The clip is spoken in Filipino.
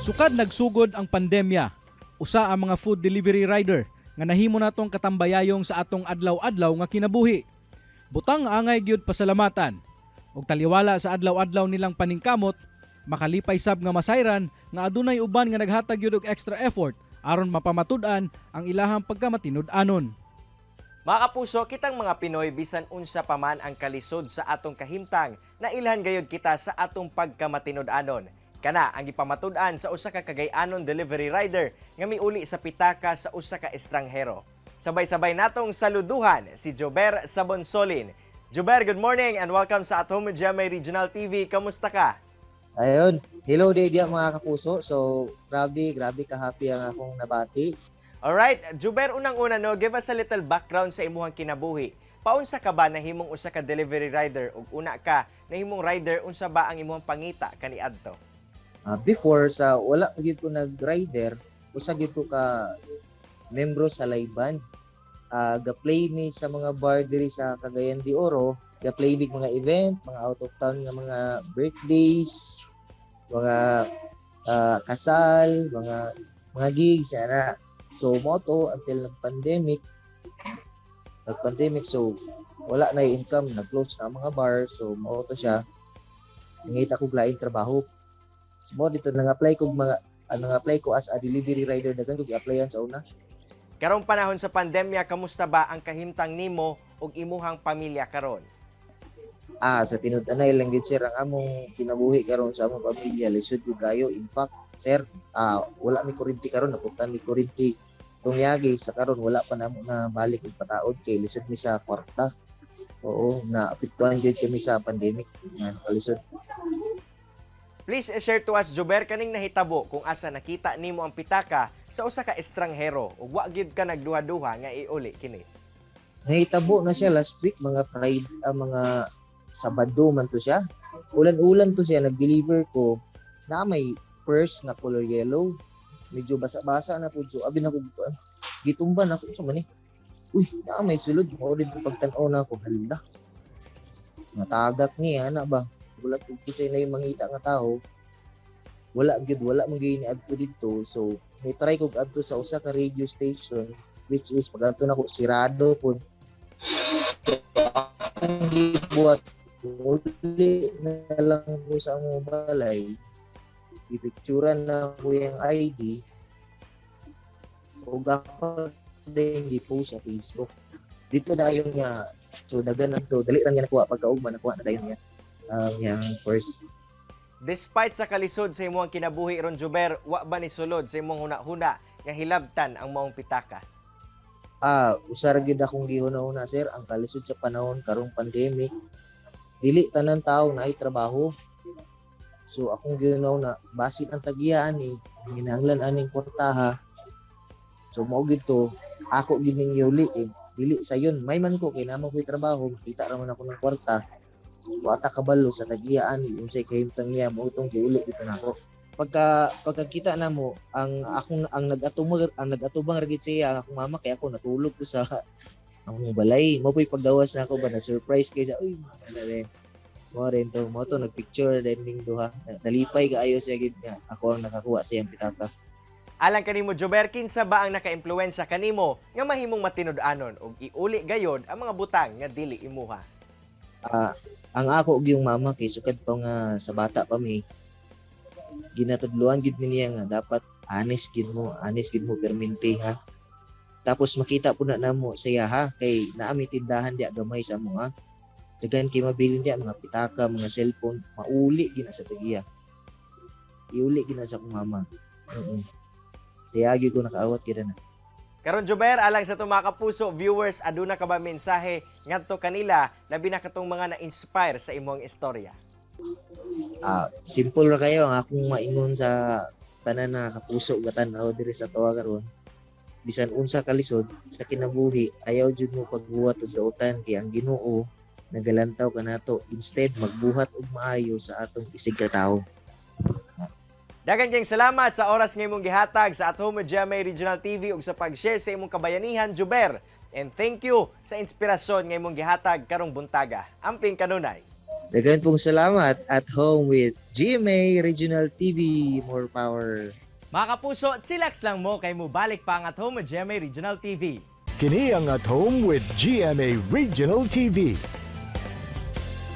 Sukad nagsugod ang pandemya, usa ang mga food delivery rider nga nahimo natong katambayayong sa atong adlaw-adlaw nga kinabuhi. Butang angay gyud pasalamatan ug taliwala sa adlaw-adlaw nilang paningkamot, makalipay sab nga masayran nga adunay uban nga naghatag gyud og extra effort aron mapamatud-an ang ilahang pagkamatinud-anon. Mga kapuso, kitang mga Pinoy bisan unsa pa man ang kalisod sa atong kahimtang na ilhan gayud kita sa atong pagkamatinud-anon. Kana ang ipamatud-an sa usa ka Cagayanon delivery rider nga miuli sa pitaka sa usa ka estranghero. Sabay-sabay natong saluduhan si Jober Sabonsolin. Jober, good morning and welcome sa At Home with GMA Regional TV. Kamusta ka? Ayun, hello day dia mga kapuso. So, grabe ka-happy ang akong nabati. Alright, Jober, unang-una no, give us a little background sa imuhang kinabuhi. Paunsa ka ba nahimong usa ka delivery rider ug una ka nahimong rider unsa ba ang imuhang pangita kaniadto? Before sa wala gyud ko nag-rider, usa gyud ko ka membro sa live band. Ga-play me sa mga bar diri sa Cagayan de Oro, ga-play big mga event, mga out of town nga mga birthdays, mga kasal, mga gigs ana. So moto until nag-pandemic so wala na income, nag-close na ang mga bar, so moto siya. Ngita ko lain trabaho. So mo dito nang-apply ko as a delivery rider, dagan ko gi-applyan sa una. Karong panahon sa pandemya, kamusta ba ang kahimtang nimo ug imuhang pamilya karon? Sa tinud-anay lang gid sir ang among kinabuhi karon sa among pamilya, lisod gyud kayo. In fact, sir, wala mi kuryente karon, naputan mi kuryente tungyagi sa karon, wala pa namo na balik og pataod kay lisod mi sa kwarta. Oo, naapektuhan gyud kami sa pandemic nga kalisod. Please share to us, Jober, kaning nahitabo kung asa nakita nimo ang pitaka sa usa ka estranghero ug wa gyud ka nagduha-duha nga iuli kini. Nahitabo na siya last week, mga Friday, mga Sabado man to siya. Ulan-ulan to siya, nag-deliver ko na may purse na color yellow. Medyo basa-basa na po siya. Abi na ko, gitumban ako sa mani. Uy, na may sulod. Maulit ko pagtanaw na ako. Halda. Natagak niya, na ba? Wala ko kisay na yung mangita nga tao. Wala mong gini adto dito. So, may try ko adto sa usa ka radio station, which is pag adto na ko sirado po. Ang gibuhat uli na lang ko sa among balay, ipicturan na ko yung ID o ako din i-post sa Facebook. Dito dayon niya, so dagan na to, dali lang niya nakuha pagkaugman, nakuha na dayon niya yung first. Despite sa kalisod sa imong kinabuhi ron, Jober, wa ba ni sulod sa imong huna-huna nga hilabtan ang maong pitaka? Usar gyud akong gihuna-huna sir, ang kalisod sa panahon karong pandemic, dili tanan tawo na ay trabaho. So akong gihuna-huna, basit ang tagiyaan ni ginahanglan aning kwartaha. So mao gyud to, ako gyud ning yuli dili sayon, may man ko kay namo ko'y trabaho, kita ra man ako ng kwarta. Wata kabalo sa tagiyaan ni unsay kahimtang niya, mo itong giuli dito nako. Pagkakita na mo ang nag-atubang ra gid siya akong mama, kay ako natulog ko sa among balay. Mo po'y paggawas na ako ba na surprise kay sa uy mo rin to, mo to nagpicture then ning duha, nalipay kaayo siya gid nga ako ang nakakuha sa iyang pitaka. Alang kanimo, Jober, kinsa ba ang naka-impluwensya kanimo nga mahimong matinud-anon ug iuli gayod ang mga butang nga dili imuha? Ang ako ug yung mama kay sukad pa nga sa bata pa mi, ginatudluan gid mi niya nga dapat honest gid mo permente ha. Tapos makita po na namo siya ha, kay naami tindahan diya gamay sa mo ha. Dagan kay mabilin diya mga pitaka, mga cellphone, mauli gina sa tagiya. Iuli gina sa akong mama. Siya gyud ko nakaawat gid na. Karon, Jober, alang sa itong mga kapuso, viewers, aduna ka ba mensahe ngadto kanila labi na katong mga na-inspire sa imong istorya? Simple ra kayo ang akong maingon sa tanan na kapuso nga tan-aw diri sa tuwa karon. Bisan unsa kalisod sa kinabuhi, ayaw jud mo pagbuhat og dautan kay ang Ginoo nagalantaw kanato, instead magbuhat og maayo sa atong isig ka tawo. Daghang kayong salamat sa oras nga imong gihatag sa At Home with GMA Regional TV ug sa pag-share sa imong kabayanihan, Jober. And thank you sa inspirasyon nga imong gihatag karong buntaga. Amping kanunay. Dagan pong salamat. At home with GMA Regional TV. More power. Mga kapuso, chillax lang mo kay mo balik pa ang At Home with GMA Regional TV. Kini ang At Home with GMA Regional TV.